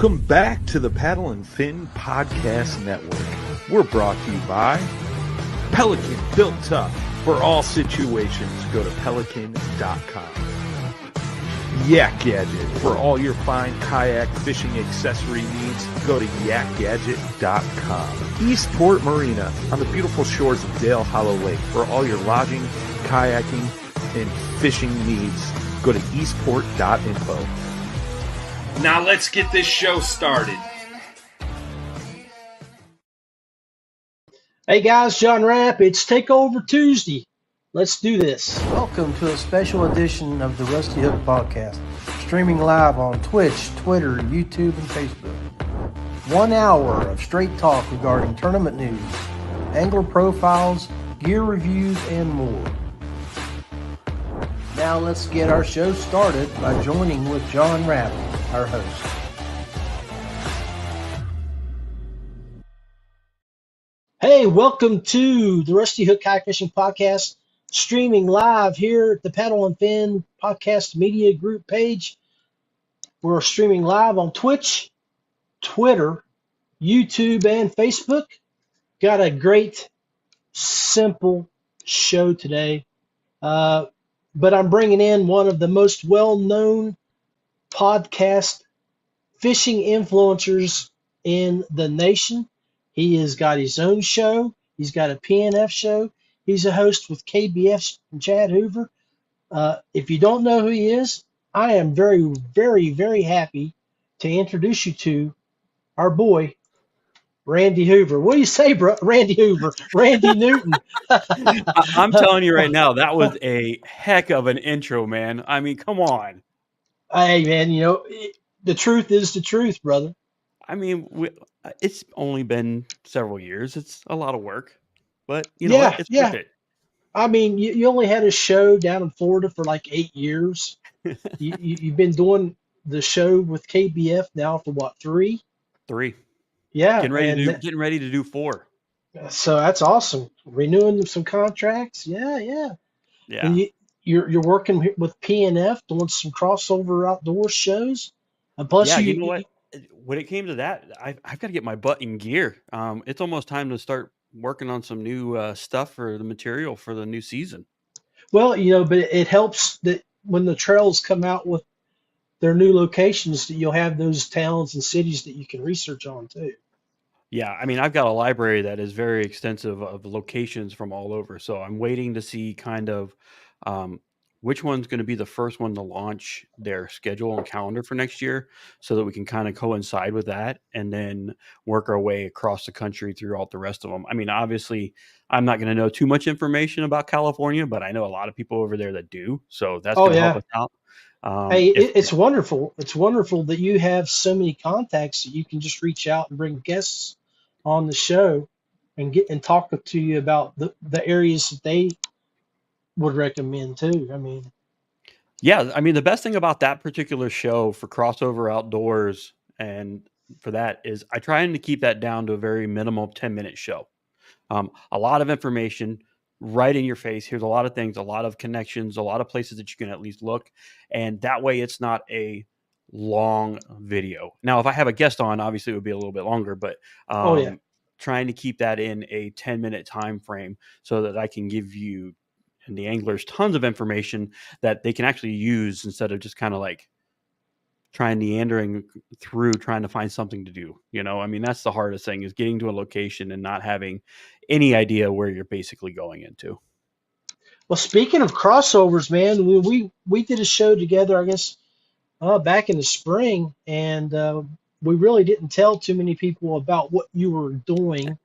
Welcome back to the Paddle and Fin Podcast Network. We're brought to you by Pelican, built tough for all situations. Go to pelican.com. YakGadget, for all your fine kayak fishing accessory needs. Go to YakGadget.com. Eastport Marina, on the beautiful shores of Dale Hollow Lake, for all your lodging, kayaking, and fishing needs. Go to eastport.info. Now let's get this show started. Hey guys, John Rapp. It's Takeover Tuesday. Let's do this. Welcome to a special edition of the Rusty Hook Podcast, streaming live on Twitch, Twitter, YouTube, and Facebook. 1 hour of straight talk regarding tournament news, angler profiles, gear reviews, and more. Now let's get our show started by joining with John Rapp, our host. Hey, welcome to the Rusty Hook Kayak Fishing Podcast, streaming live here at the Paddle and Fin Podcast Media Group page. We're streaming live on Twitch, Twitter, YouTube, and Facebook. Got a great, simple show today. But I'm bringing in one of the most well-known podcast fishing influencers in the nation. He has got his own show. He's got a PNF show. He's a host with KBF and Chad Hoover. If you don't know who he is, I am very, very, very happy to introduce you to our boy, Randy Hoover. What do you say, bro? Randy Hoover, Randy Newton. I'm telling you right now, that was a heck of an intro, man. I mean, come on. Hey, man, you know, the truth is the truth, brother. I mean, it's only been several years. It's a lot of work, but you know what? It's worth it. I mean, you only had a show down in Florida for like 8 years. You've been doing the show with KBF now for what, 3? 3. Yeah. Getting ready to do 4. So that's awesome. Renewing some contracts. Yeah. And you're working with PNF, doing some crossover outdoor shows. And plus, you know what? When it came to that, I've got to get my butt in gear. It's almost time to start working on some new stuff for the material for the new season. Well, you know, but it helps that when the trails come out with their new locations, that you'll have those towns and cities that you can research on too. Yeah, I mean, I've got a library that is very extensive of locations from all over. So I'm waiting to see kind of which one's going to be the first one to launch their schedule and calendar for next year so that we can kind of coincide with that and then work our way across the country throughout the rest of them. I mean, obviously, I'm not going to know too much information about California, but I know a lot of people over there that do. So that's going to help us out. Hey, it's wonderful. It's wonderful that you have so many contacts that you can just reach out and bring guests on the show and talk to you about the areas that they would recommend too. I mean, the best thing about that particular show for Crossover Outdoors and for that is I try to keep that down to a very minimal 10-minute show. A lot of information right in your face. Here's a lot of things, a lot of connections, a lot of places that you can at least look. And that way it's not a long video. Now, if I have a guest on, obviously it would be a little bit longer, but trying to keep that in a 10-minute time frame so that I can give you and the anglers tons of information that they can actually use instead of just kind of like meandering through trying to find something to do. You know, I mean, that's the hardest thing is getting to a location and not having any idea where you're basically going into. Well, speaking of crossovers, man, we did a show together, I guess, back in the spring, and we really didn't tell too many people about what you were doing,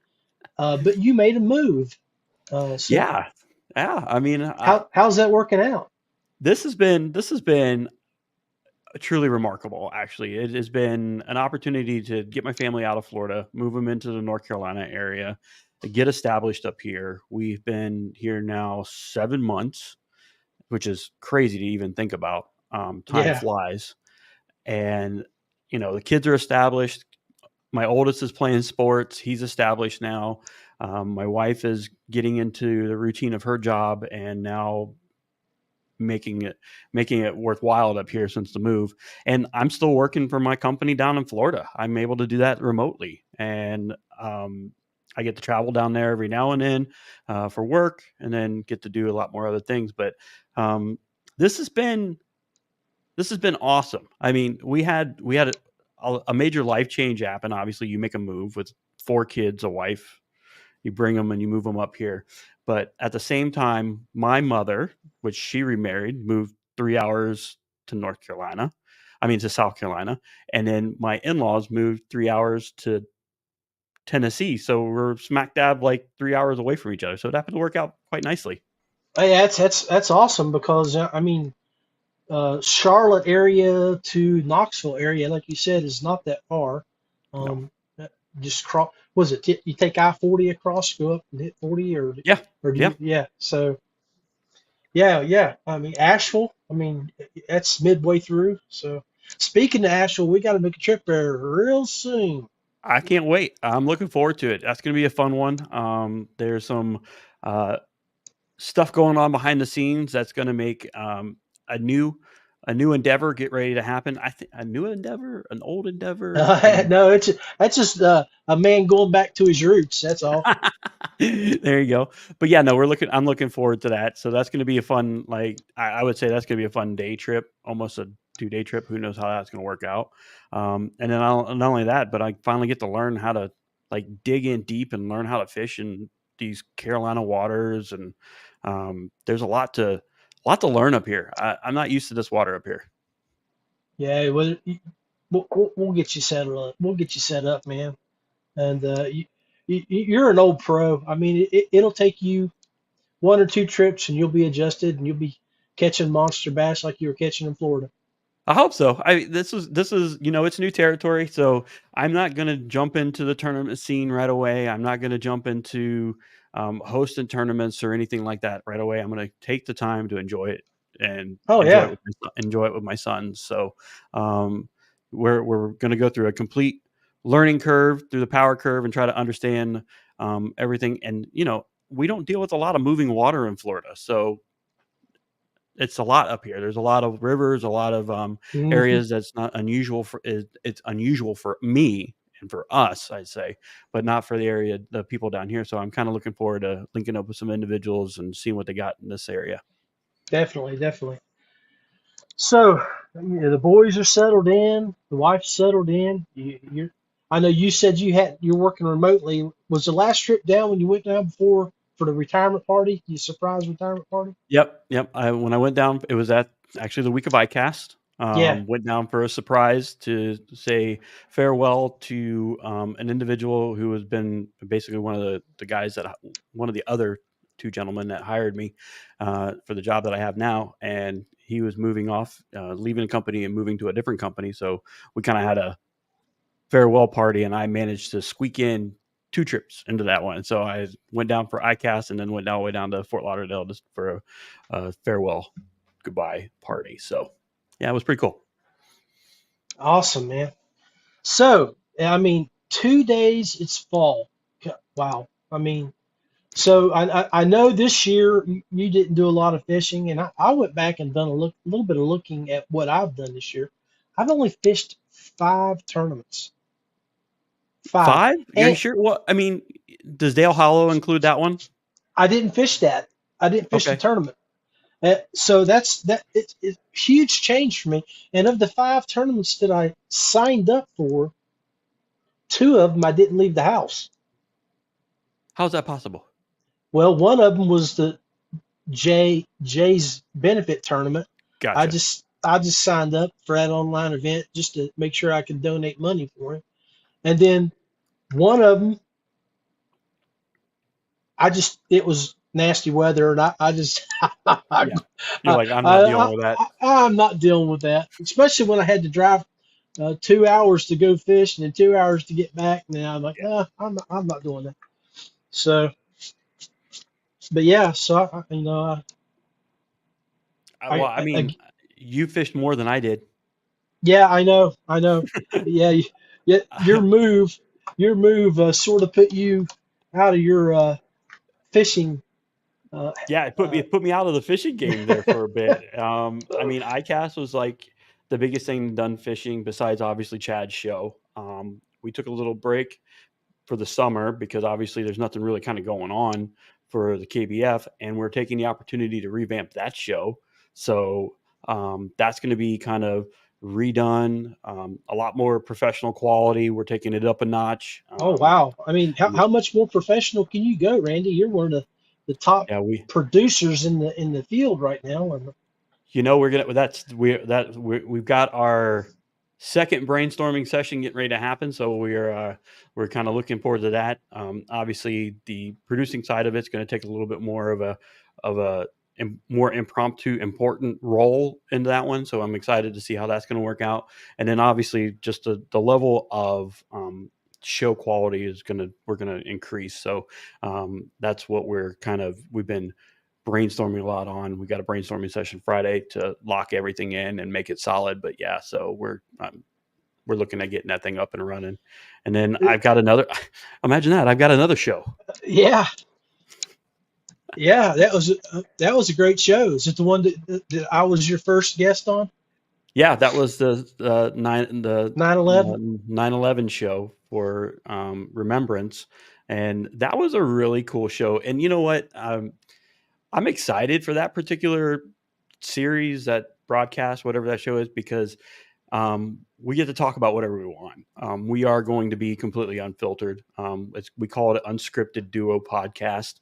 but you made a move. Yeah. I mean, how's that working out? This has been truly remarkable. Actually, it has been an opportunity to get my family out of Florida, move them into the North Carolina area, to get established up here. We've been here now 7 months, which is crazy to even think about. Time flies, and you know the kids are established. My oldest is playing sports. He's established now. My wife is getting into the routine of her job and now making it worthwhile up here since the move. And I'm still working for my company down in Florida. I'm able to do that remotely, and I get to travel down there every now and then for work, and then get to do a lot more other things. But this has been awesome. I mean, we had a major life change happen. Obviously, you make a move with 4 kids, a wife, you bring them and you move them up here. But at the same time, my mother, which she remarried, moved 3 hours to South Carolina. And then my in-laws moved 3 hours to Tennessee. So we're smack dab like 3 hours away from each other. So it happened to work out quite nicely. Hey, that's awesome because Charlotte area to Knoxville area, like you said, is not that far. No. Just cross. Was it? You take I-40 across, go up and hit 40, or Yeah. or do Yeah. you? Yeah. So yeah. I mean Asheville. I mean that's midway through. So speaking of Asheville, we got to make a trip there real soon. I can't wait. I'm looking forward to it. That's going to be a fun one. There's some stuff going on behind the scenes that's going to make a new endeavor get ready to happen. I think a new endeavor, an old endeavor. No, that's just a man going back to his roots. That's all. There you go. But yeah, no, I'm looking forward to that. So that's going to be a fun, like I would say that's going to be a fun day trip, almost a 2-day trip. Who knows how that's going to work out. And then not only that, but I finally get to learn how to like dig in deep and learn how to fish in these Carolina waters. And there's a lot to learn up here. I'm not used to this water up here. Yeah, well, we'll get you settled up. We'll get you set up, man. And you're an old pro. I mean, it'll take you 1 or 2 trips, and you'll be adjusted, and you'll be catching monster bass like you were catching in Florida. I hope so. This is it's new territory, so I'm not going to jump into the tournament scene right away. I'm not going to jump into hosting tournaments or anything like that right away. I'm going to take the time to enjoy it and enjoy it with my sons. So we're going to go through a complete learning curve through the power curve and try to understand everything. And we don't deal with a lot of moving water in Florida, so it's a lot up here. There's a lot of rivers, a lot of areas that's not unusual it's unusual for me and for us, I'd say, but not for the people down here. So I'm kind of looking forward to linking up with some individuals and seeing what they got in this area. Definitely. So the boys are settled in, the wife's settled in. I know you said you're working remotely. Was the last trip down when you went down before for the retirement party? The surprise retirement party? Yep. When I went down, it was actually the week of ICAST. Went down for a surprise to say farewell to an individual who has been basically one of the other 2 gentlemen that hired me for the job that I have now. And he was moving off, leaving a company and moving to a different company. So we kind of had a farewell party, and I managed to squeak in 2 trips into that one. So I went down for ICAST and then went all the way down to Fort Lauderdale just for a farewell goodbye party. So yeah, it was pretty cool. Awesome, man. So, 2 days, it's fall. Wow. So I know this year you didn't do a lot of fishing, and I went back and done a little bit of looking at what I've done this year. I've only fished 5 tournaments. 5? Are you sure? Well, does Dale Hollow include that one? I didn't fish that. I didn't fish the tournament. So it's a huge change for me. And of the 5 tournaments that I signed up for, 2 of them I didn't leave the house. How's that possible? Well, one of them was the Jay's benefit tournament. Gotcha. I just signed up for that online event just to make sure I could donate money for it. And then one of them, it was nasty weather, and I just You're like, I'm not dealing with that. I'm not dealing with that, especially when I had to drive 2 hours to go fish and then 2 hours to get back. And I'm like, I'm not doing that. So, but yeah, so you fished more than I did. Yeah, I know. Yeah, your move sort of put you out of your fishing Yeah, it put me out of the fishing game there for a bit. I mean, ICAST was like the biggest thing done fishing besides obviously Chad's show. We took a little break for the summer because obviously there's nothing really kind of going on for the KBF, and we're taking the opportunity to revamp that show. So that's going to be kind of redone, a lot more professional quality. We're taking it up a notch. Oh wow! I mean, how much more professional can you go, Randy? You're one of the top Yeah, producers in the field right now. we've got our second brainstorming session getting ready to happen, so we're kind of looking forward to that. Obviously, the producing side of it's going to take a little bit more of a more impromptu, important role into that one. So I'm excited to see how that's going to work out. And then obviously, just the level of show quality we're gonna increase. So that's what we've been brainstorming a lot on. We got a brainstorming session Friday to lock everything in and make it solid. But yeah, so we're looking at getting that thing up and running. And then I've got another. Imagine that I've got another show. Yeah, that was a great show. Is it the one that I was your first guest on? Yeah, that was the 9/11 9/11 show for Remembrance, and that was a really cool show. And you know what? I'm excited for that particular series, that broadcast, whatever that show is, because we get to talk about whatever we want. We are going to be completely unfiltered. We call it an unscripted duo podcast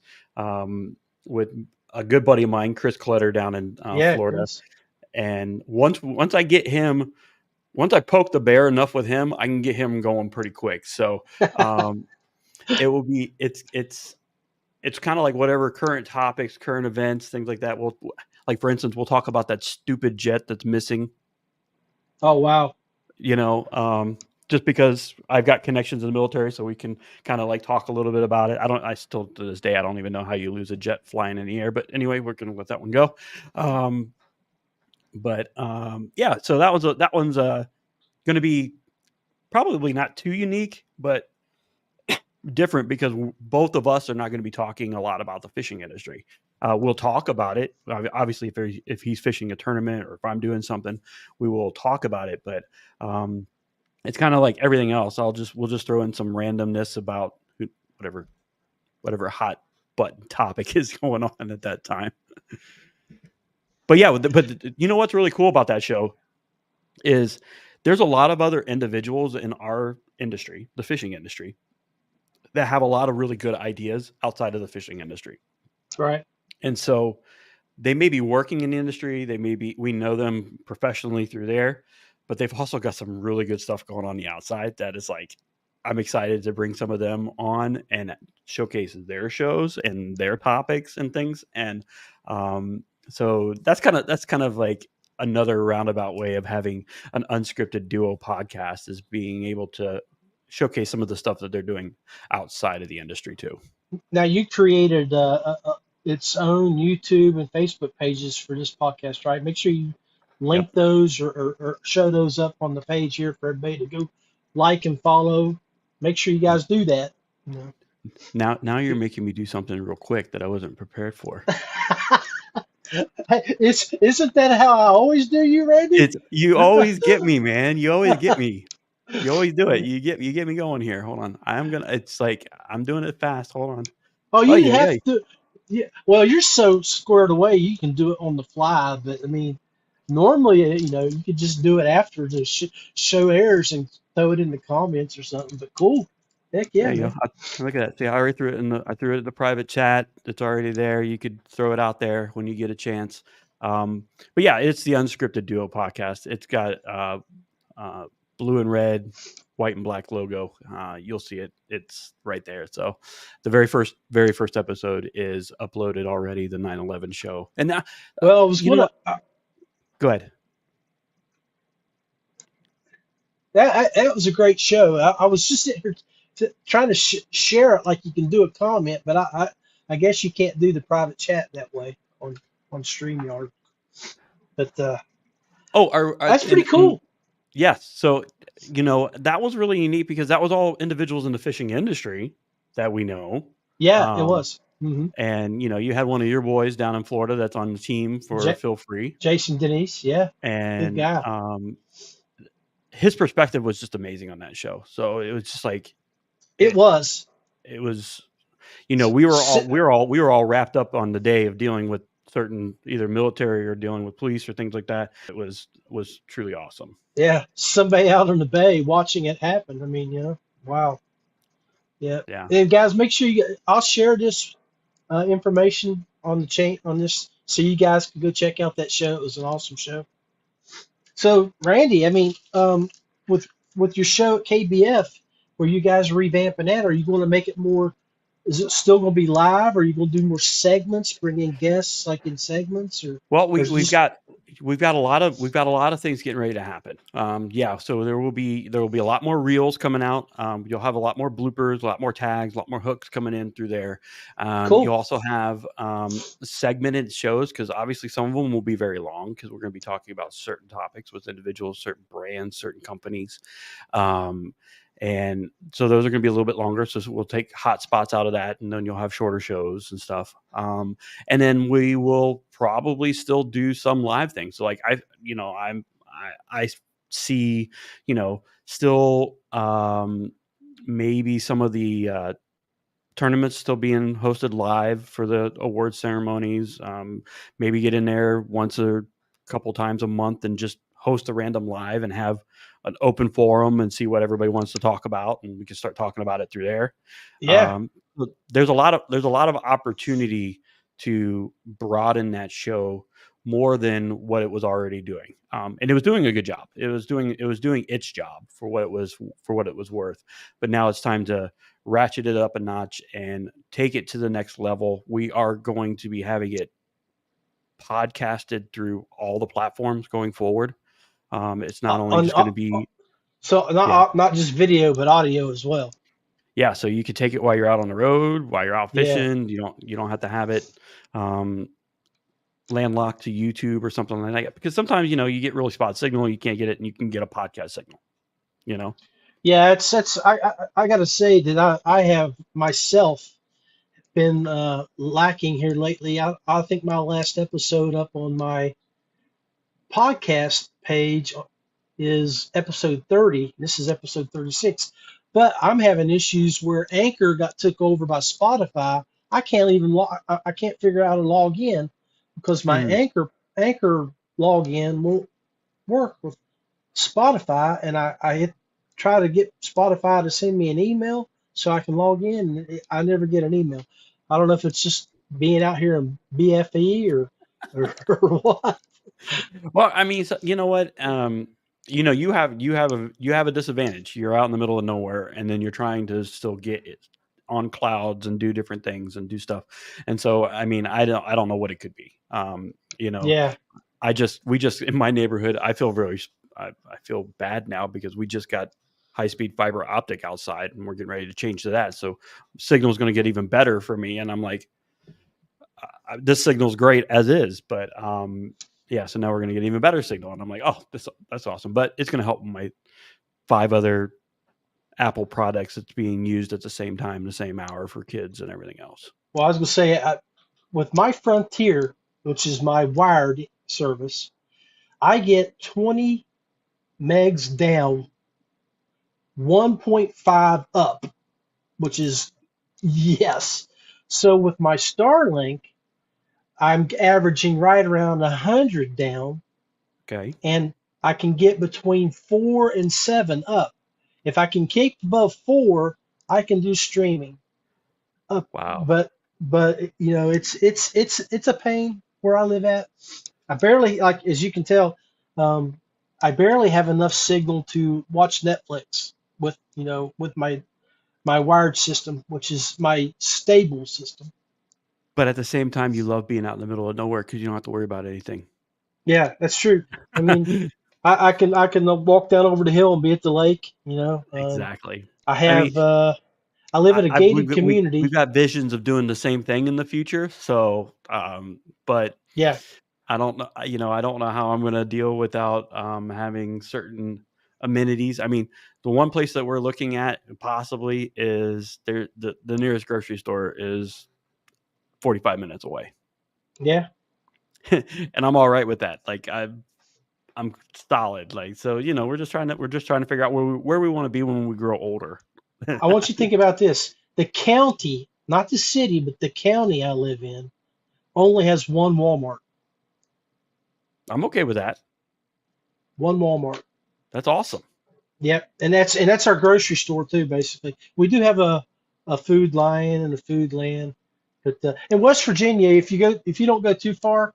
with a good buddy of mine, Chris Clutter, down in Florida. Chris. And once I get him, once I poke the bear enough with him, I can get him going pretty quick. So it will be it's kind of like whatever current topics, current events, things like that. Like for instance, we'll talk about that stupid jet that's missing. Oh wow! Just because I've got connections in the military, so we can kind of like talk a little bit about it. I still to this day I don't even know how you lose a jet flying in the air. But anyway, we're gonna let that one go. Yeah, so that one's going to be probably not too unique, but different because both of us are not going to be talking a lot about the fishing industry. We'll talk about it. Obviously, if he's fishing a tournament or if I'm doing something, we will talk about it. But it's kind of like everything else. We'll just throw in some randomness about whatever hot button topic is going on at that time. But yeah, but you know what's really cool about that show is there's a lot of other individuals in our industry, the fishing industry, that have a lot of really good ideas outside of the fishing industry. Right. And so they may be working in the industry. We know them professionally through there, but they've also got some really good stuff going on the outside that is like, I'm excited to bring some of them on and showcase their shows and their topics and things. And, so that's kind of like another roundabout way of having an unscripted duo podcast, is being able to showcase some of the stuff that they're doing outside of the industry too. Now you created its own YouTube and Facebook pages for this podcast, right? Make sure you link those or show those up on the page here for everybody to go like and follow. Make sure you guys do that. Now you're making me do something real quick that I wasn't prepared for. Isn't that how I always do you, Randy? You always get me, man. You always get me. You always do it. You get me going here. Hold on. It's like I'm doing it fast. Hold on. Oh, you have to. Yeah. Well, you're so squared away. You can do it on the fly. But I mean, normally, you could just do it after the show airs and throw it in the comments or something. But cool. Heck yeah. Look at that. See, I already threw it in the private chat. It's already there. You could throw it out there when you get a chance. But yeah, it's the Unscripted Duo podcast. It's got blue and red, white and black logo. You'll see it. It's right there. So the very first episode is uploaded already, the 9/11 show. And now, go ahead. That was a great show. I was just sitting here trying to share it like you can do a comment, but I guess you can't do the private chat that way on StreamYard. But that's pretty cool. Yes. So, that was really unique because that was all individuals in the fishing industry that we know. Yeah, it was. Mm-hmm. And you had one of your boys down in Florida that's on the team for Feelfree, Jason Denise, yeah, good and guy. his perspective was just amazing on that show. So it was just like It was. it was, we were all wrapped up on the day of dealing with certain either military or dealing with police or things like that. It was truly awesome. Yeah, somebody out in the bay watching it happen. I mean, wow. Yeah. Yeah. And guys, make sure I'll share this information on the chain on this so you guys can go check out that show. It was an awesome show. So, Randy, I mean, with your show at KBF, where you guys are revamping that, are you going to make it more? Is it still going to be live? Or are you going to do more segments, bring in guests like in segments, or? Well, we've got a lot of things getting ready to happen. So there will be a lot more reels coming out. You'll have a lot more bloopers, a lot more tags, a lot more hooks coming in through there. Cool. You'll also have segmented shows, because obviously some of them will be very long, because we're going to be talking about certain topics with individuals, certain brands, certain companies. And so those are going to be a little bit longer. So we'll take hot spots out of that, and then you'll have shorter shows and stuff. And then we will probably still do some live things. So like I see, still maybe some of the tournaments still being hosted live for the award ceremonies. Maybe get in there once a couple times a month and just host a random live and have an open forum and see what everybody wants to talk about, and we can start talking about it through there. Yeah. There's a lot of opportunity to broaden that show more than what it was already doing. And it was doing a good job. It was doing its job for what it was worth. But now it's time to ratchet it up a notch and take it to the next level. We are going to be having it podcasted through all the platforms going forward. It's not only just going to be not just video, but audio as well. Yeah, so you could take it while you're out on the road, while you're out fishing. You don't have to have it landlocked to YouTube or something like that, because sometimes you get really spot signal, you can't get it, and you can get a podcast signal. Yeah, I got to say that I have myself been lacking here lately. I think my last episode up on my podcast page is episode 30. This is episode 36. But I'm having issues where Anchor got took over by Spotify. I can't even I can't figure out how to log in because my Anchor login won't work with Spotify, and I try to get Spotify to send me an email so I can log in, and I never get an email. I don't know if it's just being out here in BFE or what. Well, I mean, so, you know what? You have a disadvantage. You're out in the middle of nowhere, and then you're trying to still get it on clouds and do different things and do stuff. And so, I mean, I don't know what it could be. Yeah. We just in my neighborhood, I feel bad now because we just got high-speed fiber optic outside, and we're getting ready to change to that. So signal is going to get even better for me. And I'm like, this signal's great as is, but so now we're going to get even better signal. And I'm like, oh, that's awesome. But it's going to help my 5 other Apple products that's being used at the same time, the same hour for kids and everything else. Well, I was going to say, with my Frontier, which is my wired service, I get 20 megs down, 1.5 up, which is yes. So with my Starlink, I'm averaging right around 100 down. Okay. And I can get between 4 and 7 up. If I can keep above 4, I can do streaming. Wow. But it's a pain where I live at. I barely, like, as you can tell, I barely have enough signal to watch Netflix with my wired system, which is my stable system. But at the same time, you love being out in the middle of nowhere because you don't have to worry about anything. Yeah, that's true. I mean, I can walk down over the hill and be at the lake. Exactly. I live in a gated community. We've got visions of doing the same thing in the future. So, but yeah, I don't know. I don't know how I'm going to deal without having certain amenities. I mean, the one place that we're looking at possibly is the nearest grocery store is 45 minutes away. Yeah. And I'm all right with that. Like I'm solid. Like, so, you know, we're just trying to figure out where we want to be when we grow older. I want you to think about this. The county, not the city, but the county I live in only has one Walmart. I'm okay with that. One Walmart. That's awesome. Yep. And that's our grocery store too, basically. We do have a Food Lion and a Food Land. But in West Virginia, if you don't go too far,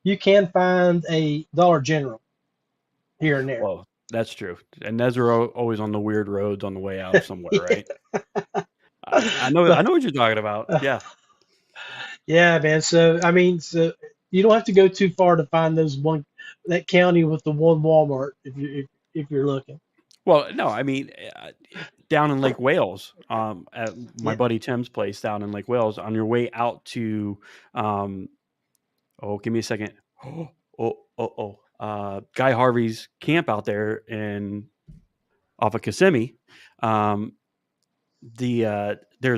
you can find a Dollar General here and there. Well, that's true. And those are always on the weird roads on the way out somewhere, right? I know what you're talking about. Yeah. Yeah, man. So I mean, so you don't have to go too far to find that county with the one Walmart if you're looking. Well, no, I mean, down in Lake Wales, at my Yeah. buddy Tim's place down in Lake Wales, on your way out to, give me a second. Guy Harvey's camp out there off of Kissimmee. There's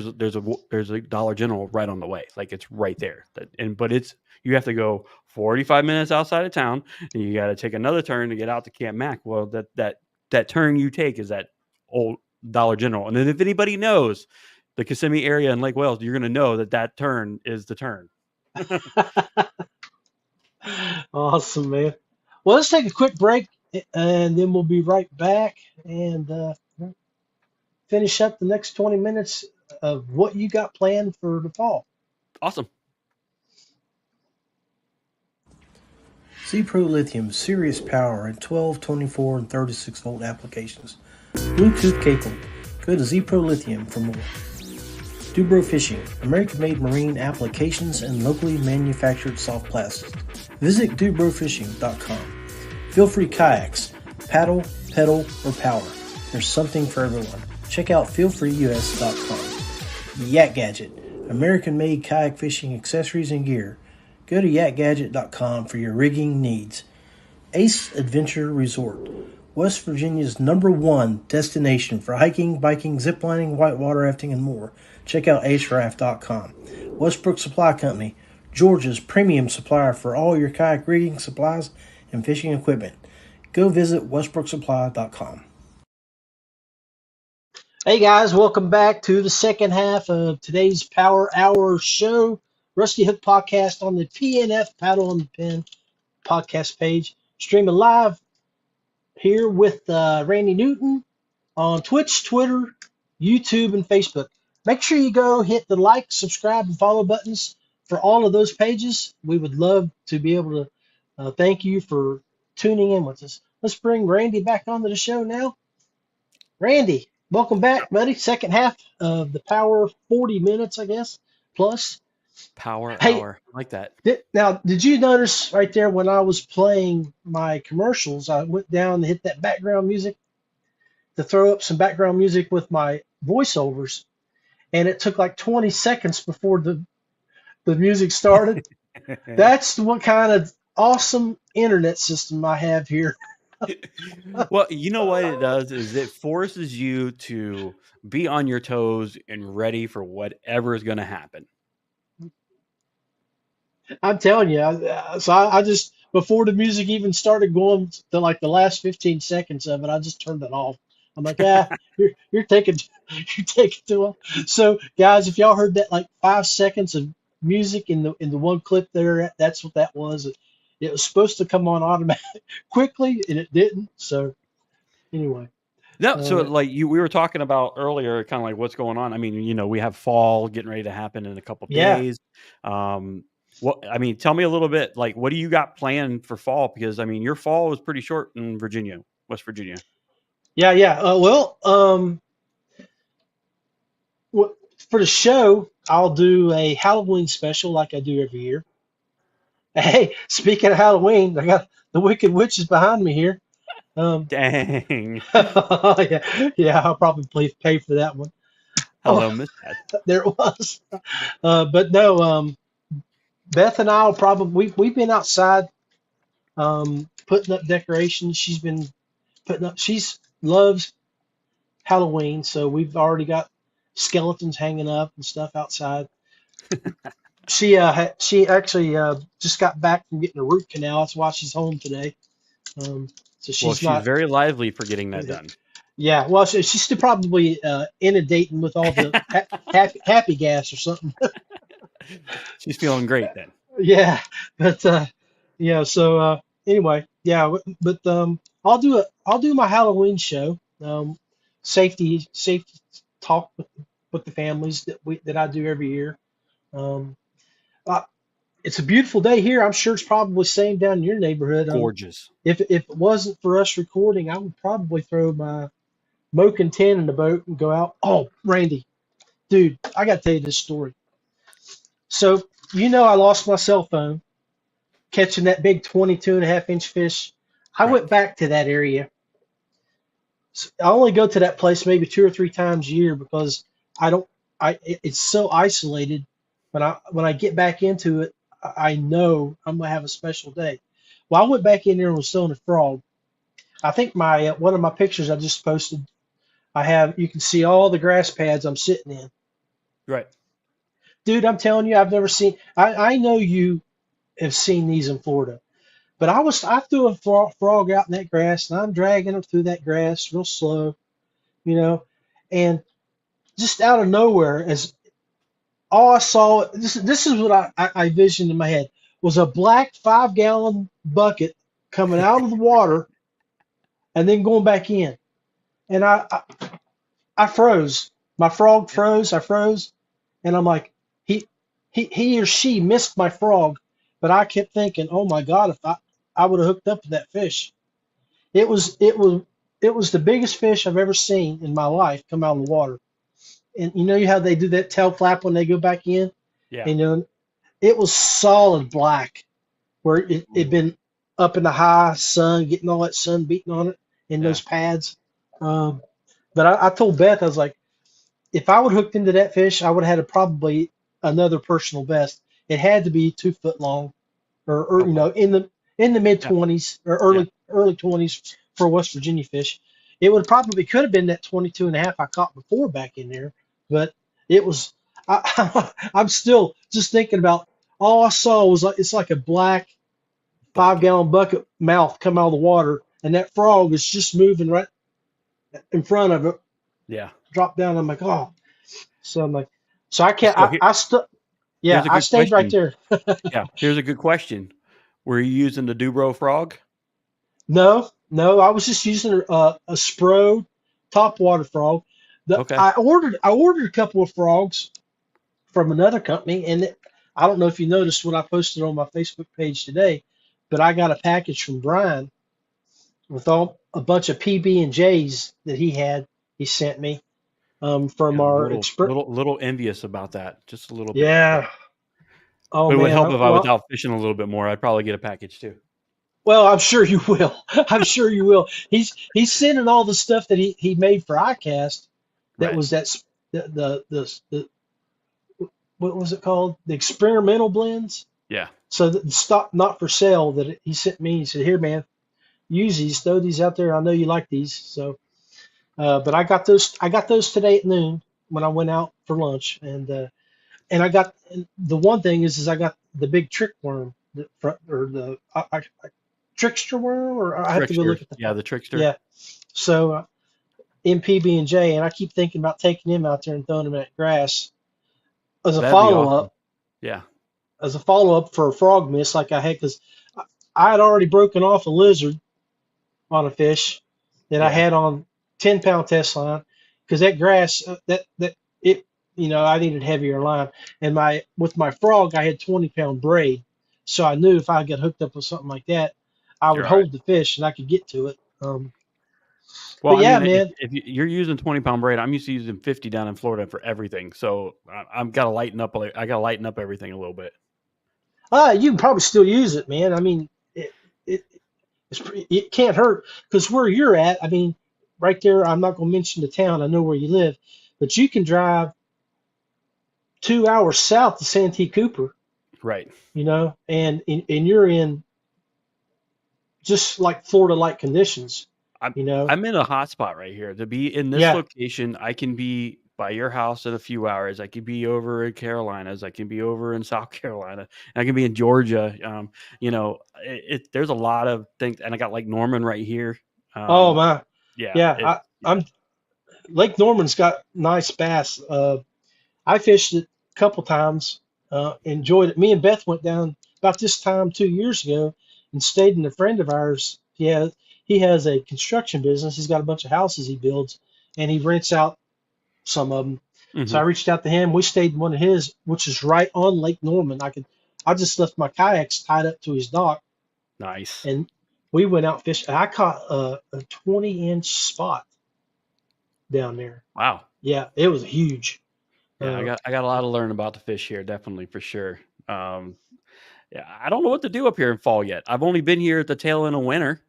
a Dollar General right on the way. Like it's right there. But you have to go 45 minutes outside of town, and you got to take another turn to get out to Camp Mac. Well, that turn you take is that old Dollar General. And then if anybody knows the Kissimmee area in Lake Wales, you're going to know that turn is the turn. Awesome, man. Well, let's take a quick break, and then we'll be right back and finish up the next 20 minutes of what you got planned for the fall. Awesome. ZPRO Lithium, serious power in 12, 24, and 36 volt applications. Bluetooth capable. Go to ZPRO Lithium for more. DuBro Fishing, American-made marine applications and locally manufactured soft plastics. Visit DuBroFishing.com. Feelfree Kayaks, paddle, pedal, or power. There's something for everyone. Check out feelfreeus.com. YakGadget, American-made kayak fishing accessories and gear. Go to YakGadget.com for your rigging needs. Ace Adventure Resort, West Virginia's #1 destination for hiking, biking, ziplining, whitewater rafting, and more. Check out aceraft.com. Westbrook Supply Co, Georgia's premium supplier for all your kayak rigging supplies and fishing equipment. Go visit westbrooksupply.com. Hey guys, welcome back to the second half of today's Power Hour show. Rusty Hook Podcast on the PNF Paddle on the Pen podcast page. Streaming live here with Randy Newton on Twitch, Twitter, YouTube, and Facebook. Make sure you go hit the like, subscribe, and follow buttons for all of those pages. We would love to be able to thank you for tuning in with us. Let's bring Randy back onto the show now. Randy, welcome back, buddy. Second half of the Power 40 minutes, I guess, plus. Power hour. I like that. Now, did you notice right there when I was playing my commercials, I went down and hit that background music to throw up some background music with my voiceovers, and it took like 20 seconds before the music started. That's what kind of awesome internet system I have here. Well, you know what it does is it forces you to be on your toes and ready for whatever is going to happen. I'm telling you, I just, before the music even started going to like the last 15 seconds of it, I just turned it off. I'm like, you're taking too long. So guys, if y'all heard that like 5 seconds of music in the one clip there, that's what that was. It was supposed to come on automatic quickly, and it didn't. So anyway. No, so like we were talking about earlier, kind of like what's going on. I mean, you know, we have fall getting ready to happen in a couple of days. Tell me a little bit, like, what do you got planned for fall? Because I mean, your fall was pretty short in Virginia, West Virginia. Yeah. For the show, I'll do a Halloween special like I do every year. Hey, speaking of Halloween, I got the Wicked Witches behind me here. Dang. Yeah, I'll probably pay for that one. Hello, Miss Pat. There it was. But no, Beth and I will probably, we've been outside putting up decorations. She's been she loves Halloween, so we've already got skeletons hanging up and stuff outside. she actually just got back from getting a root canal. That's why she's home today. So she's she's not. very lively for getting that done. Yeah, well, she's still probably inundating with all the happy gas or something. She's feeling great then. Yeah, but yeah. So anyway, yeah. But I'll do my Halloween show. Safety talk with the families that I do every year. Um, uh, it's a beautiful day here. I'm sure it's probably same down in your neighborhood. Gorgeous. If it wasn't for us recording, I would probably throw my Moken 10 in the boat and go out. Oh, Randy, dude, I got to tell you this story. So, I lost my cell phone catching that big 22.5-inch fish. I Right. went back to that area. I only go to that place maybe 2 or 3 times a year because it's so isolated. When I get back into it, I know I'm gonna have a special day. Well, I went back in there and was throwing a frog. I think my one of my pictures I just posted, you can see all the grass pads I'm sitting in. Right. Dude, I'm telling you, I've never seen. I know you have seen these in Florida, but I threw a frog out in that grass, and I'm dragging it through that grass real slow, and just out of nowhere, as all I saw, this is what I visioned in my head, was a black 5-gallon bucket coming out of the water and then going back in, and I froze. My frog froze. I froze, and I'm like, he or she missed my frog, but I kept thinking, oh my God, if I would have hooked up with that fish. It was the biggest fish I've ever seen in my life come out of the water. And you know how they do that tail flap when they go back in? Yeah. And it was solid black, where it'd been up in the high sun, getting all that sun beating on it in those pads. But I told Beth, I was like, if I would have hooked into that fish, I would have had probably another personal best. It had to be 2 foot long, or in the mid 20s or early 20s for a West Virginia fish. It could have been that 22.5 I caught before back in there, but it was. I'm still just thinking about, all I saw was it's like a black 5-gallon bucket mouth come out of the water, and that frog is just moving right in front of it. Yeah. Drop down. I'm like, oh. So I'm like, so I can't. So I stayed right there. Yeah. Here's a good question. Were you using the DuBro frog? No, I was just using a Spro topwater frog. Okay. I ordered a couple of frogs from another company, and I don't know if you noticed what I posted on my Facebook page today, but I got a package from Brian with a bunch of PB&Js that he sent me from our little envious about that, just a little bit. Yeah. Oh, but it man. would help if I was out fishing a little bit more. I'd probably get a package too. Well, I'm sure you will. I'm sure you will. He's sending all the stuff that he made for iCast. That was the what was it called? The experimental blends. Yeah. So the stock not for sale that he sent me. He said, "Here, man, use these. Throw these out there. I know you like these." So, but I got those today at noon when I went out for lunch, and I got the one thing is I got the big trick worm, trickster worm, or I have to go look at the trickster. Yeah. So in PB&J, and I keep thinking about taking him out there and throwing him in that grass as a follow-up. Awesome. Yeah. As a follow-up for a frog miss like I had, because I had already broken off a lizard on a fish that I had on 10-pound test line, because that grass I needed heavier line, and with my frog I had 20-pound braid, so I knew if I got hooked up with something like that, I would hold the fish and I could get to it. Well, yeah, man. If you're using 20-pound braid, I'm used to using 50 down in Florida for everything, so I've got to lighten up. I got to lighten up everything a little bit. You can probably still use it, man. I mean, it can't hurt, because where you're at, I mean, right there. I'm not going to mention the town. I know where you live, but you can drive 2 hours south to Santee Cooper, right? And you're in just like Florida-like conditions. I'm in a hot spot right here. To be in this location, I can be by your house in a few hours. I could be over in Carolinas. I can be over in South Carolina. I can be in Georgia. There's a lot of things, and I got Lake Norman right here. Oh my, Yeah, yeah. I'm Lake Norman's got nice bass. I fished it a couple times. Enjoyed it. Me and Beth went down about this time 2 years ago and stayed in a friend of ours. He has a construction business. He's got a bunch of houses he builds, and he rents out some of them. So I reached out to him. We stayed in one of his, which is right on Lake Norman. I just left my kayaks tied up to his dock, nice. and we went out fishing. I caught a 20-inch spot down there. Wow. Yeah, it was huge. Yeah, I got a lot to learn about the fish here, definitely, for sure. Yeah, I don't know what to do up here in fall yet. I've only been here at the tail end of winter.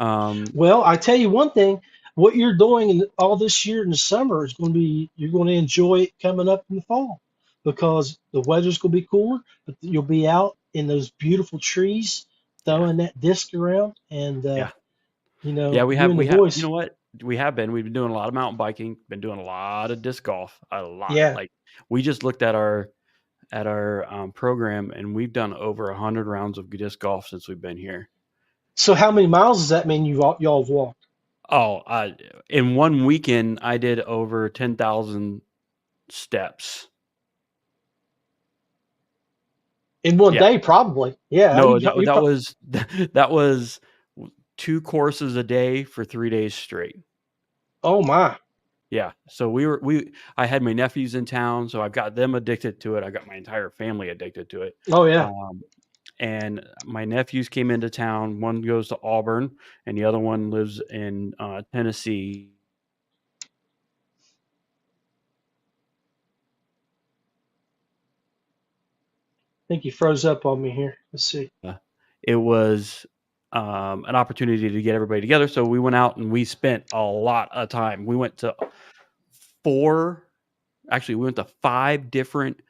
Well, I tell you one thing, what you're doing all this year in the summer is going to be, you're going to enjoy it coming up in the fall, because the weather's going to be cooler, but you'll be out in those beautiful trees throwing that disc around, and we you have and the boys. You know what? We've been doing a lot of mountain biking, been doing a lot of disc golf, a lot. Yeah. Like, we just looked at our program, and we've done over 100 rounds of disc golf since we've been here. So how many miles does that mean y'all have walked? Oh, in one weekend, I did over 10,000 steps. In one day, probably. Yeah. No, that was 2 courses a day for 3 days straight. Oh my. Yeah. So I had my nephews in town, so I've got them addicted to it. I got my entire family addicted to it. Oh yeah. And my nephews came into town. One goes to Auburn, and the other one lives in Tennessee. I think you froze up on me here. Let's see. It was an opportunity to get everybody together. So we went out and we spent a lot of time. We went to 5 different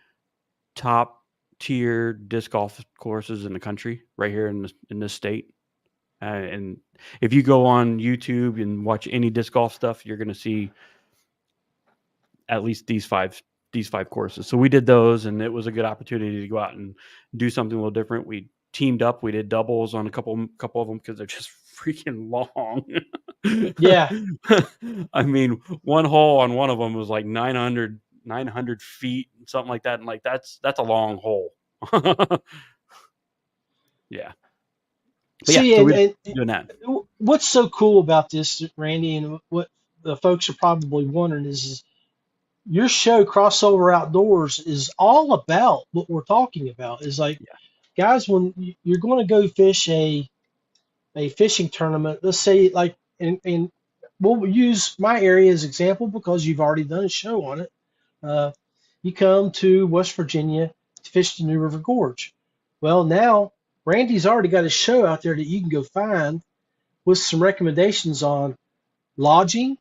top tier disc golf courses in the country, right here in this state. And if you go on YouTube and watch any disc golf stuff, you're going to see at least these five courses. So we did those, and it was a good opportunity to go out and do something a little different. We teamed up. We did doubles on a couple of them because they're just freaking long. Yeah. I mean, one hole on one of them was like 900 feet, something like that. And like, that's a long hole. Yeah. But see, so and doing that. What's so cool about this, Randy, and what the folks are probably wondering is your show, Crossover Outdoors, is all about what we're talking about. Is like, guys, when you're going to go fish a fishing tournament, let's say, like, and we'll use my area as example because you've already done a show on it. You come to West Virginia to fish the New River Gorge. Well, now Randy's already got a show out there that you can go find with some recommendations on lodging,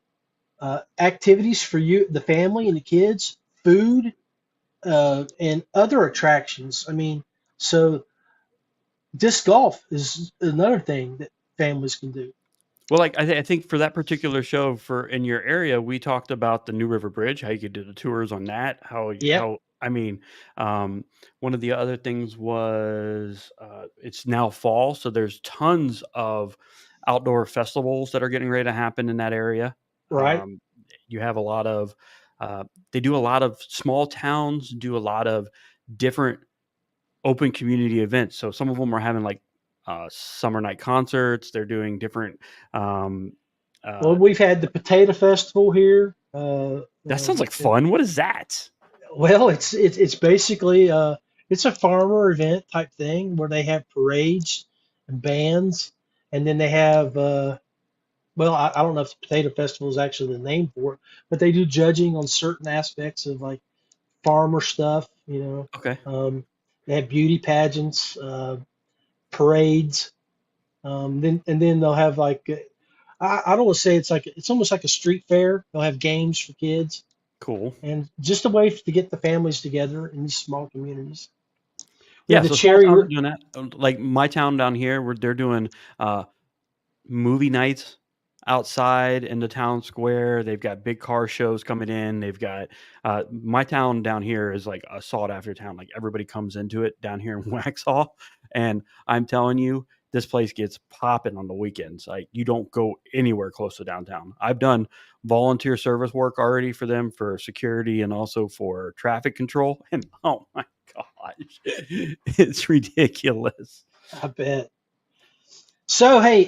activities for you, the family and the kids, food, and other attractions. I mean, so disc golf is another thing that families can do. Well, like I think for that particular show in your area, we talked about the New River Bridge, how you could do the tours on that. One of the other things was it's now fall, so there's tons of outdoor festivals that are getting ready to happen in that area. Right. You have a lot of they do a lot of small towns do a lot of different open community events. So some of them are having like summer night concerts. They're doing different. Well, we've had the Potato Festival here. That sounds like fun. What is that? Well, it's basically it's a farmer event type thing where they have parades and bands, and then they have I don't know if the Potato Festival is actually the name for it, but they do judging on certain aspects of like farmer stuff. Okay. They have beauty pageants, parades, then they'll have like I don't want to say it's almost like a street fair. They'll have games for kids. Cool. And just a way to get the families together in these small communities. Yeah, so we're doing that. Like my town down here, where they're doing movie nights outside in the town square. They've got big car shows coming in. They've got my town down here is like a sought after town. Like everybody comes into it down here in Waxhaw, and I'm telling you, this place gets popping on the weekends. Like you don't go anywhere close to downtown. I've done volunteer service work already for them for security and also for traffic control. And oh my gosh, it's ridiculous. I bet. So, hey,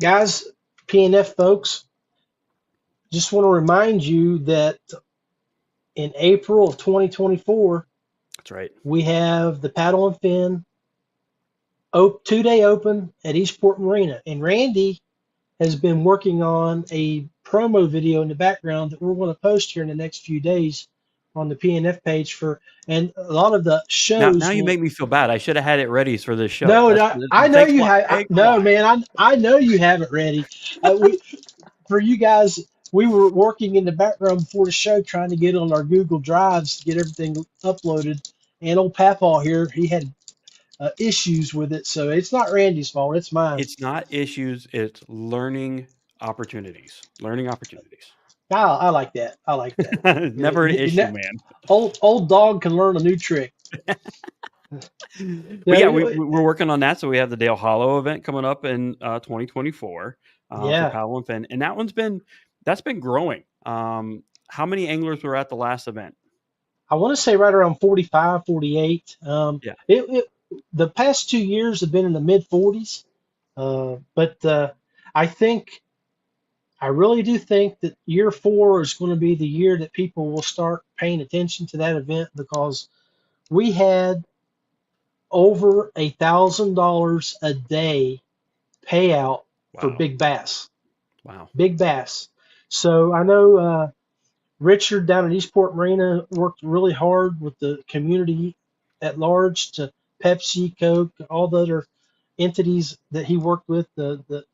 guys, PNF folks, just want to remind you that in April of 2024, That's right. we have the Paddle and Fin 2-day open at Eastport Marina. And Randy has been working on a promo video in the background that we're going to post here in the next few days on the PNF page and a lot of the shows. Now you make me feel bad. I should have had it ready for this show. No, I know you have. No, man, I know you have it ready. For you guys, we were working in the background before the show trying to get on our Google Drives to get everything uploaded. And old Papaw here, he had issues with it. So it's not Randy's fault. It's mine. It's not issues. It's learning opportunities. I like that. I like that. Never an issue, man. Old dog can learn a new trick. But yeah, we're working on that. So we have the Dale Hollow event coming up in 2024 for Paddle and Fin, and that's been growing. How many anglers were at the last event? I want to say right around 45, 48. The past 2 years have been in the mid 40s, but I really do think that year 4 is going to be the year that people will start paying attention to that event, because we had over $1,000 a day payout for big bass. Wow. Big bass. So I know Richard down at Eastport Marina worked really hard with the community at large, to Pepsi, Coke, all the other entities that he worked with, the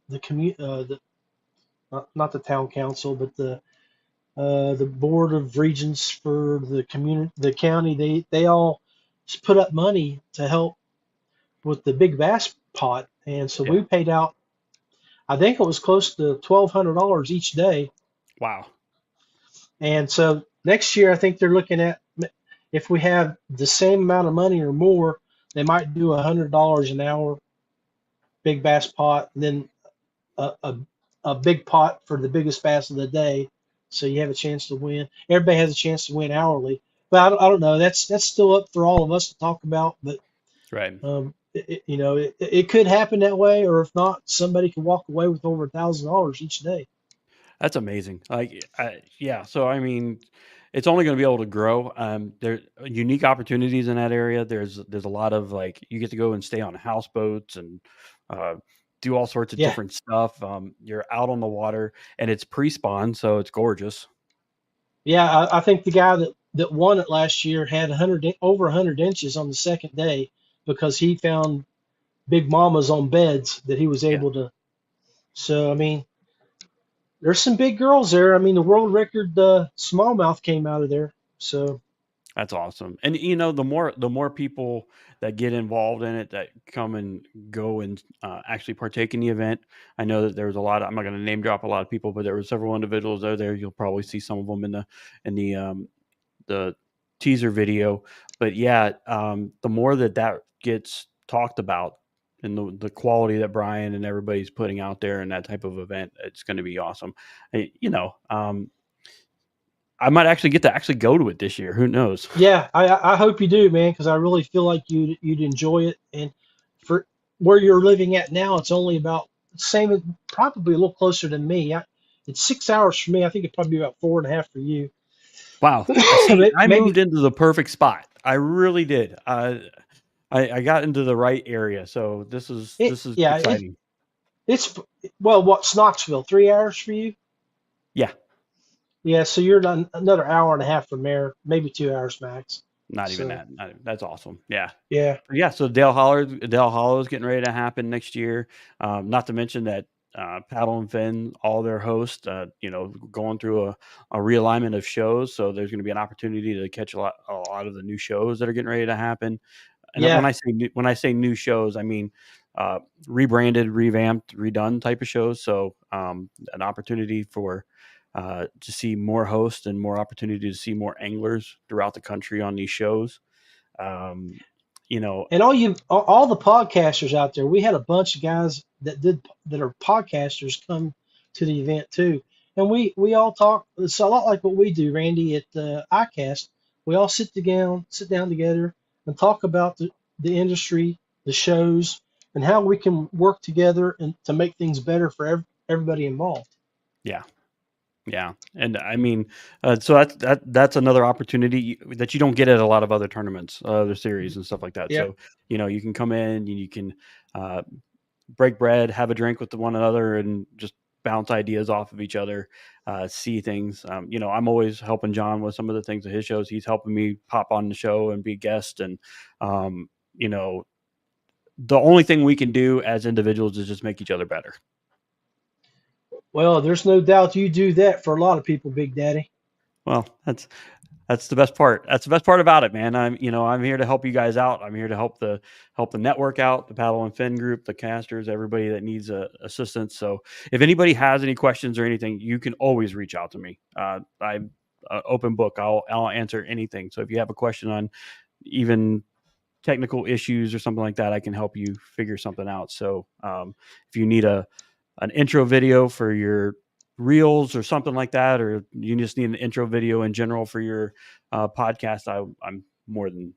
not the town council, but the board of regents for the community, the county. They all put up money to help with the big bass pot, and so we paid out, I think it was close to $1,200 each day. Wow. And so next year, I think they're looking at, if we have the same amount of money or more, they might do $100 an hour big bass pot, and then a big pot for the biggest bass of the day. So you have a chance to win. Everybody has a chance to win hourly, but I don't know. That's still up for all of us to talk about. But right. It could happen that way, or if not, somebody could walk away with over $1,000 each day. That's amazing. So I mean, it's only going to be able to grow. There are unique opportunities in that area. There's a lot of, like, you get to go and stay on houseboats and do all sorts of different stuff. You're out on the water, and it's pre-spawn, so it's gorgeous. Yeah, I think the guy that won it last year had over 100 inches on the second day, because he found big mamas on beds that he was able to. So I mean, there's some big girls there. I mean, the world record smallmouth came out of there. So that's awesome. And the more people that get involved in it, that come and go and actually partake in the event. I know that there's a lot. I'm not going to name drop a lot of people, but there were several individuals there. You'll probably see some of them in the teaser video. But the more that gets talked about, and the quality that Brian and everybody's putting out there in that type of event, it's going to be awesome. I might actually get to go to it this year. Who knows? Yeah, I hope you do, man, because I really feel like you'd enjoy it. And for where you're living at now, it's only about the same, probably a little closer than me. It's 6 hours for me. I think it'd probably be about 4.5 for you. Wow. I moved into the perfect spot. I really did. I got into the right area, so this is exciting. What's Knoxville? 3 hours for you? Yeah. Yeah, so you're another hour and a half from there, maybe 2 hours max. Not even that. That's awesome. Yeah. Yeah. Yeah. So Dale Hollow is getting ready to happen next year. Not to mention that Paddle and Fin, all their hosts, going through a realignment of shows. So there's going to be an opportunity to catch a lot of the new shows that are getting ready to happen. And when I say new shows, I mean rebranded, revamped, redone type of shows. So an opportunity for to see more hosts and more opportunity to see more anglers throughout the country on these shows. You know, And all the podcasters out there, we had a bunch of guys that are podcasters come to the event too, and we all talk. It's a lot like what we do, Randy, at iCast. We all sit down together and talk about the industry, the shows, and how we can work together and to make things better for everybody involved. yeah. Yeah, and I mean, so that's another opportunity that you don't get at a lot of other tournaments, other series, and stuff like that. Yeah. So you can come in, you can break bread, have a drink with one another, and just bounce ideas off of each other, see things. I'm always helping John with some of the things at his shows. He's helping me pop on the show and be a guest, and the only thing we can do as individuals is just make each other better. Well, there's no doubt you do that for a lot of people, Big Daddy. Well, that's the best part. That's the best part about it, man. I'm here to help you guys out. I'm here to help the network out, the paddle and fin group, the casters, everybody that needs assistance. So if anybody has any questions or anything, you can always reach out to me. I'm open book. I'll answer anything. So if you have a question on even technical issues or something like that, I can help you figure something out. So if you need an intro video for your reels or something like that, or you just need an intro video in general for your podcast, I'm more than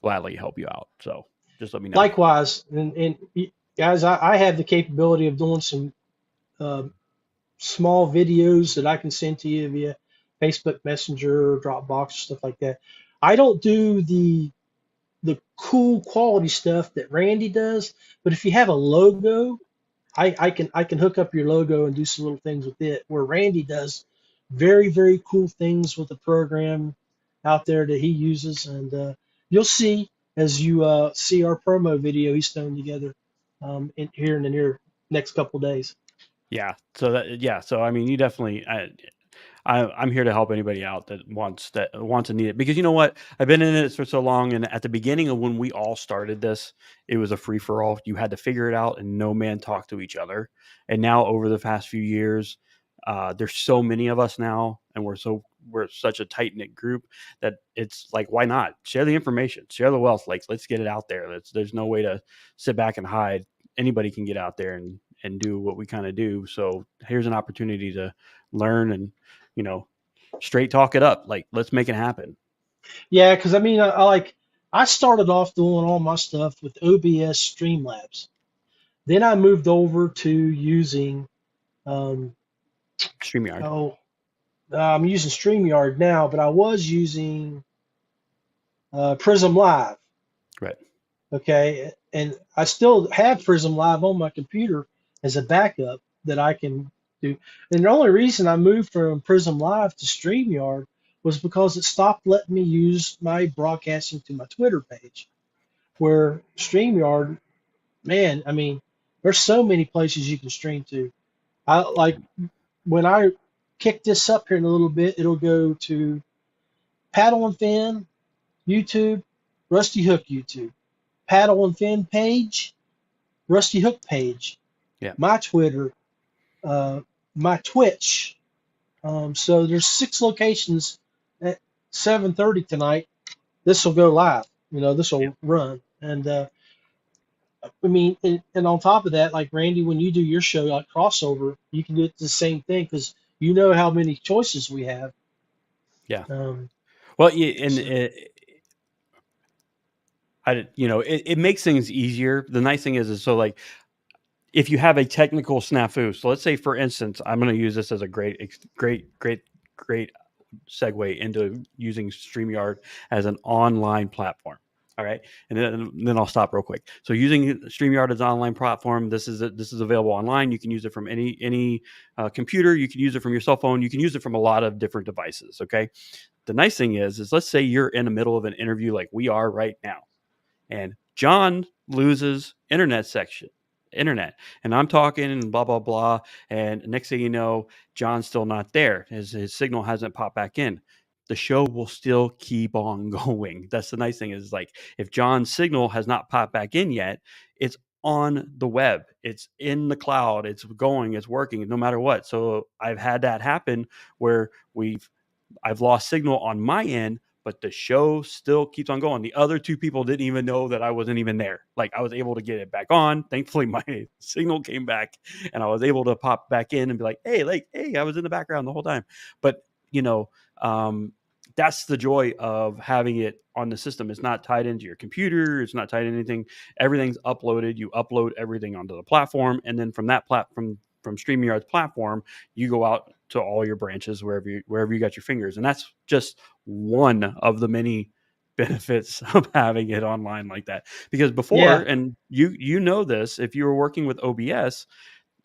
gladly help you out. So just let me know. Likewise, and guys, I have the capability of doing some small videos that I can send to you via Facebook Messenger, Dropbox, stuff like that. I don't do the cool quality stuff that Randy does, but if you have a logo, I can hook up your logo and do some little things with it, where Randy does very, very cool things with the program out there that he uses. And you'll see as you see our promo video he's thrown together here in the next couple of days. Yeah. So I mean, you definitely, I'm here to help anybody out that wants and need it, because you know what? I've been in it for so long. And at the beginning of when we all started this, it was a free for all. You had to figure it out and no man talked to each other. And now over the past few years, there's so many of us now, and we're such a tight knit group that it's like, why not share the information, share the wealth? Like, let's get it out there. There's no way to sit back and hide. Anybody can get out there and do what we kind of do. So here's an opportunity to learn and, straight talk it up. Like, let's make it happen. Yeah, because I mean, I started off doing all my stuff with OBS Streamlabs. Then I moved over to using StreamYard. I'm using StreamYard now, but I was using Prism Live. Right. Okay, and I still have Prism Live on my computer as a backup that I can do. And the only reason I moved from Prism Live to StreamYard was because it stopped letting me use my broadcasting to my Twitter page. Where StreamYard, man, I mean, there's so many places you can stream to. When I kick this up here in a little bit, it'll go to Paddle and Fin, YouTube, Rusty Hook YouTube, Paddle and Fin page, Rusty Hook page, my Twitter, my Twitch. So there's 6 locations at 7:30 tonight. This will go live. This will run. And I mean, and on top of that, like Randy, when you do your show, like Crossover, you can do it the same thing because you know how many choices we have. Yeah. It makes things easier. The nice thing is so like, if you have a technical snafu, so let's say, for instance, I'm going to use this as a great segue into using StreamYard as an online platform. All right. And then I'll stop real quick. So using StreamYard as an online platform, this is available online. You can use it from any computer. You can use it from your cell phone. You can use it from a lot of different devices. Okay. The nice thing is let's say you're in the middle of an interview like we are right now, and John loses internet, and I'm talking and blah, blah, blah. And next thing you know, John's still not there. His signal hasn't popped back in. The show will still keep on going. That's the nice thing is, like, if John's signal has not popped back in yet, it's on the web. It's in the cloud. It's going, it's working no matter what. So I've had that happen where I've lost signal on my end, but the show still keeps on going. The other two people didn't even know that I wasn't even there. Like, I was able to get it back on. Thankfully, my signal came back and I was able to pop back in and be like, hey, I was in the background the whole time. But, that's the joy of having it on the system. It's not tied into your computer. It's not tied into anything. Everything's uploaded. You upload everything onto the platform. And then from that from StreamYard's platform, you go out to all your branches, wherever you got your fingers. And that's just one of the many benefits of having it online like that. Because before, and you know this, if you were working with OBS,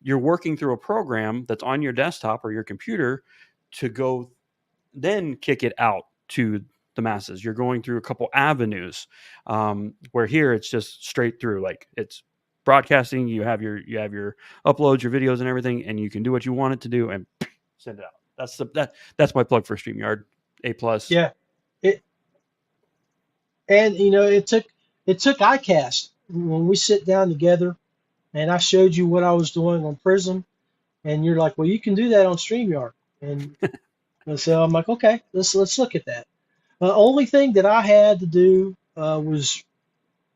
you're working through a program that's on your desktop or your computer to go then kick it out to the masses. You're going through a couple avenues, where here it's just straight through. Like, it's broadcasting. You have your uploads, your videos, and everything, and you can do what you want it to do and send it out. That's my plug for StreamYard. A+. Yeah. It took iCast when we sit down together, and I showed you what I was doing on Prism, and you're like, well, you can do that on StreamYard, and so I'm like, okay, let's look at that. The only thing that I had to do was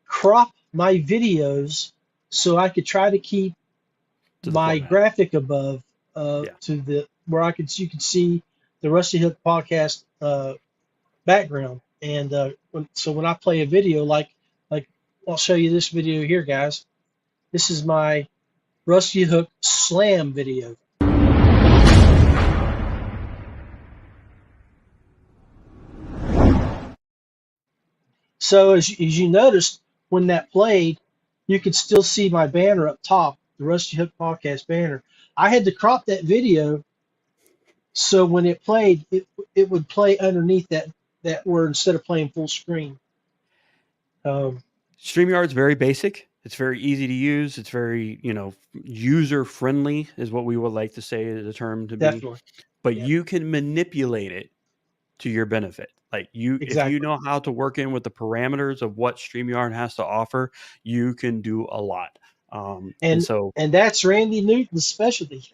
crop my videos so I could try to keep my graphic above to the where you could see the Rusty Hook podcast background. And so when I play a video, like I'll show you this video here, guys. This is my Rusty Hook Slam video. So as you noticed, when that played, you could still see my banner up top, the Rusty Hook Podcast banner. I had to crop that video so when it played, it would play underneath that word instead of playing full screen. StreamYard's very basic. It's very easy to use. It's very, user friendly is what we would like to say the term to be. Definitely. But you can manipulate it to your benefit. Like, if you know how to work in with the parameters of what StreamYard has to offer, you can do a lot. And that's Randy Newton's specialty.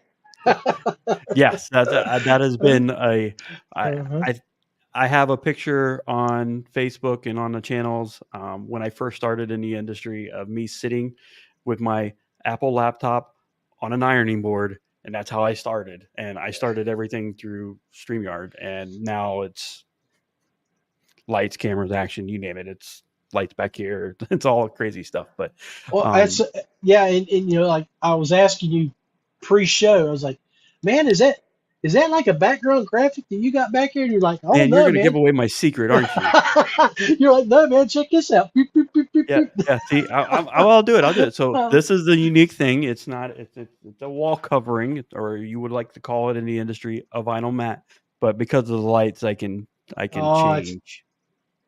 Yes, that has been I have a picture on Facebook and on the channels when I first started in the industry of me sitting with my Apple laptop on an ironing board, and that's how I started. And I started everything through StreamYard, and now it's lights, cameras, action, you name it. It's lights back here. It's all crazy stuff. But and like I was asking you pre-show, I was like, man, is that like a background graphic that you got back here? And you're like, oh, man, you're going to give away my secret, aren't you? You're like, no, man, check this out. Yeah. See, I'll do it. I'll do it. So this is the unique thing. It's a wall covering, or you would like to call it in the industry, a vinyl mat. But because of the lights, I can change.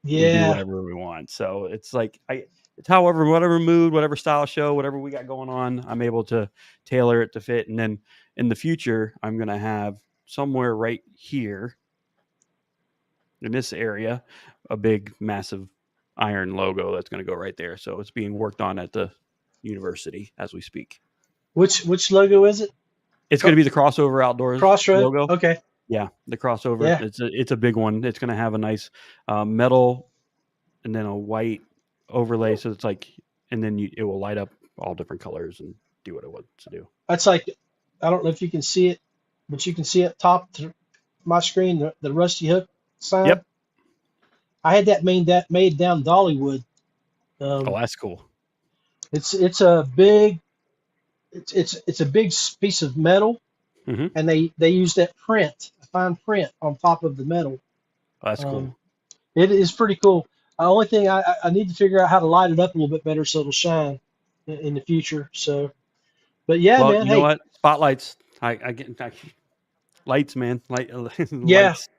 Yeah. Do whatever we want. So it's like it's whatever mood, whatever style show, whatever we got going on, I'm able to tailor it to fit. And then in the future, I'm going to have somewhere right here in this area a big, massive iron logo that's going to go right there. So it's being worked on at the university as we speak. Which logo is it? It's going to be the Crossover Outdoors logo. Okay. Yeah, the crossover. Yeah. It's a big one. It's going to have a nice metal and then a white overlay. So it's like, and then it will light up all different colors and do what it wants to do. That's like, I don't know if you can see it, but you can see up top to my screen the Rusty Hook sign. Yep. I had that made down Dollywood. That's cool. It's a big piece of metal, and they use that fine print on top of the metal. That's cool. It is pretty cool. The only thing I need to figure out how to light it up a little bit better so it'll shine in the future. So, but yeah, man. You know what? Spotlights. I get lights, man. Yeah. Lights.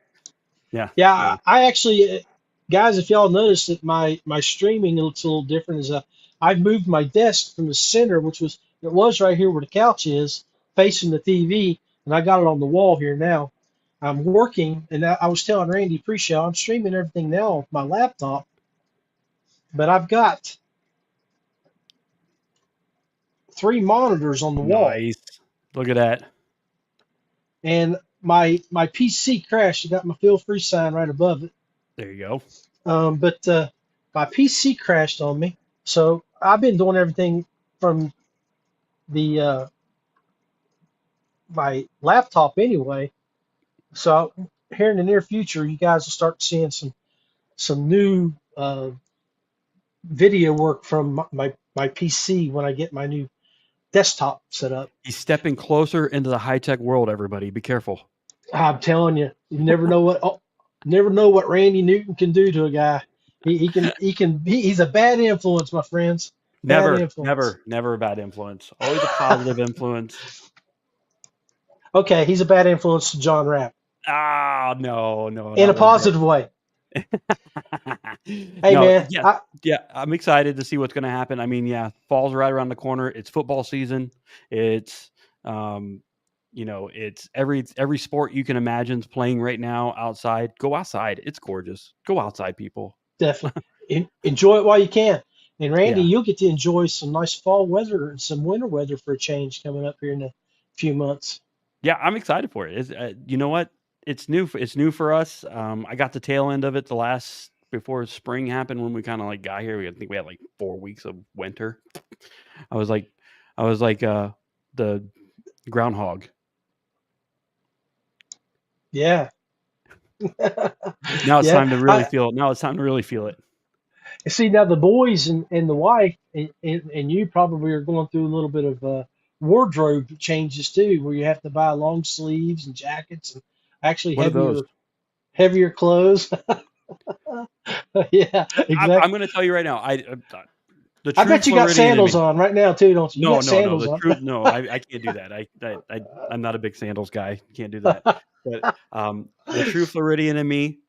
Yeah. Yeah. I actually, guys, if y'all notice that my streaming looks a little different, is I've moved my desk from the center, it was right here where the couch is, facing the TV, and I got it on the wall here now. I'm working, and I was telling Randy pre-show, I'm streaming everything now on my laptop, but I've got 3 monitors on the wall. Nice. Look at that. And my PC crashed. I got my Feelfree sign right above it. There you go. But my PC crashed on me. So I've been doing everything from the my laptop anyway. So here in the near future, you guys will start seeing some new video work from my PC when I get my new desktop set up. He's stepping closer into the high-tech world, everybody. Be careful. I'm telling you, you never know what Randy Newton can do to a guy. He's a bad influence, my friends. Never a bad influence. Always a positive influence. Okay, he's a bad influence to John Rapp. Ah, no. In a positive way. Hey, man. I'm excited to see what's going to happen. I mean, fall's right around the corner. It's football season. It's, it's every sport you can imagine is playing right now outside. Go outside. It's gorgeous. Go outside, people. Definitely. Enjoy it while you can. And Randy, you'll get to enjoy some nice fall weather and some winter weather for a change coming up here in a few months. Yeah, I'm excited for it. You know what? It's new. It's new for us. I got the tail end of it before spring happened when we kind of like got here. I think we had like 4 weeks of winter. I was like the groundhog. Yeah. Now it's time to really feel it. Now it's time to really feel it. See, now the boys and the wife and you probably are going through a little bit of wardrobe changes too, where you have to buy long sleeves and jackets and actually heavier clothes. Yeah, exactly. I'm going to tell you right now. I bet you got sandals on right now too, don't you? No. I can't do that. I'm not a big sandals guy. Can't do that. But the true Floridian in me,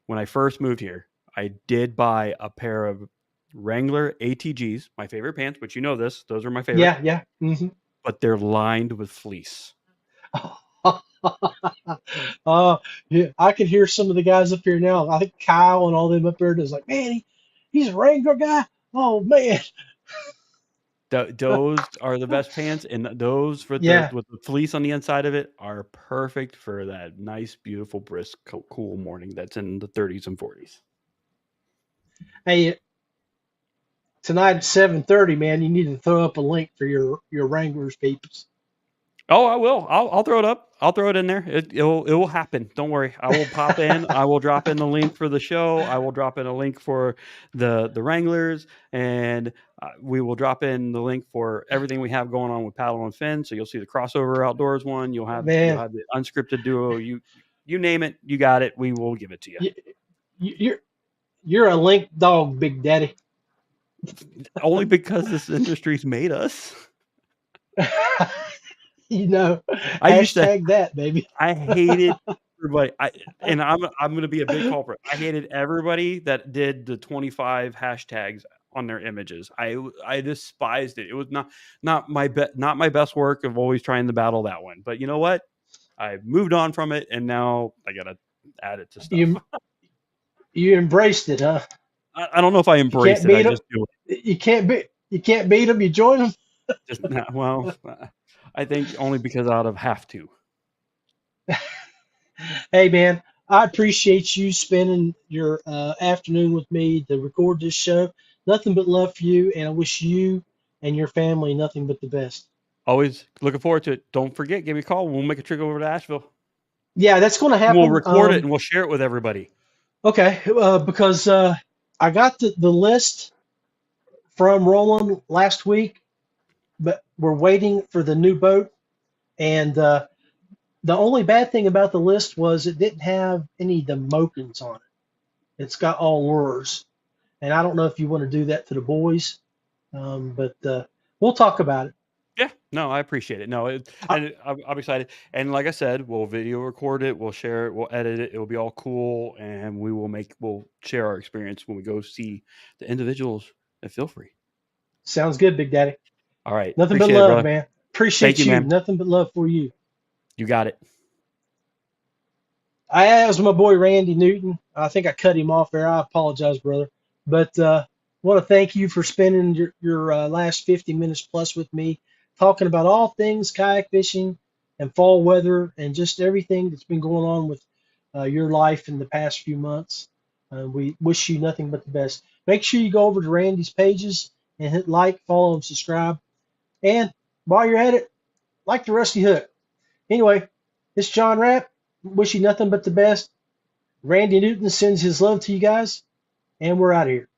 when I first moved here, I did buy a pair of Wrangler ATGs, my favorite pants, which you know this. Those are my favorite. Yeah. Mm-hmm. But they're lined with fleece. Yeah, I can hear some of the guys up here now. I think Kyle and all them up there is like, man, he's a Wrangler guy. Oh man. Those are the best pants, and those with the fleece on the inside of it are perfect for that nice, beautiful, brisk, cool morning that's in the 30s and 40s. Hey, tonight at 7:30, man, you need to throw up a link for your Wranglers peeps. Oh, I will. I'll throw it up. I'll throw it in there. It will happen. Don't worry. I will pop in. I will drop in the link for the show. I will drop in a link for the Wranglers, and we will drop in the link for everything we have going on with Paddle and Fin. So you'll see the Crossover Outdoors one. You'll have the Unscripted Duo. You name it, you got it. We will give it to you. You're a link dog, Big Daddy. Only because this industry's made us. I used to hashtag that, baby. I hated everybody. I'm going to be a big culprit. I hated everybody that did the 25 hashtags on their images. I despised it. It was not my best work of always trying to battle that one. But you know what? I moved on from it, and now I got to add it to stuff. You embraced it, huh? I don't know if I embraced it. I just do it. You can't beat them. You join them. I think only because I'd have to. Hey, man, I appreciate you spending your afternoon with me to record this show. Nothing but love for you, and I wish you and your family nothing but the best. Always looking forward to it. Don't forget, give me a call. We'll make a trip over to Asheville. Yeah, that's going to happen. We'll record it and we'll share it with everybody. Okay, because I got the list from Roland last week, but we're waiting for the new boat. And the only bad thing about the list was it didn't have any of the Mokins on it. It's got all lures. And I don't know if you want to do that to the boys, but we'll talk about it. Yeah, no, I appreciate it. No, I'm excited. And like I said, we'll video record it, we'll share it, we'll edit it. It'll be all cool, and we'll share our experience when we go see the individuals at Feelfree. Sounds good, Big Daddy. All right. Nothing but love, man. Appreciate you. Man. Nothing but love for you. You got it. I asked my boy Randy Newton. I think I cut him off there. I apologize, brother. But I want to thank you for spending your last 50 minutes plus with me talking about all things kayak fishing and fall weather and just everything that's been going on with your life in the past few months. We wish you nothing but the best. Make sure you go over to Randy's pages and hit like, follow, and subscribe. And while you're at it, like the Rusty Hook. Anyway, it's John Rapp. Wish you nothing but the best. Randy Newton sends his love to you guys, and we're out of here.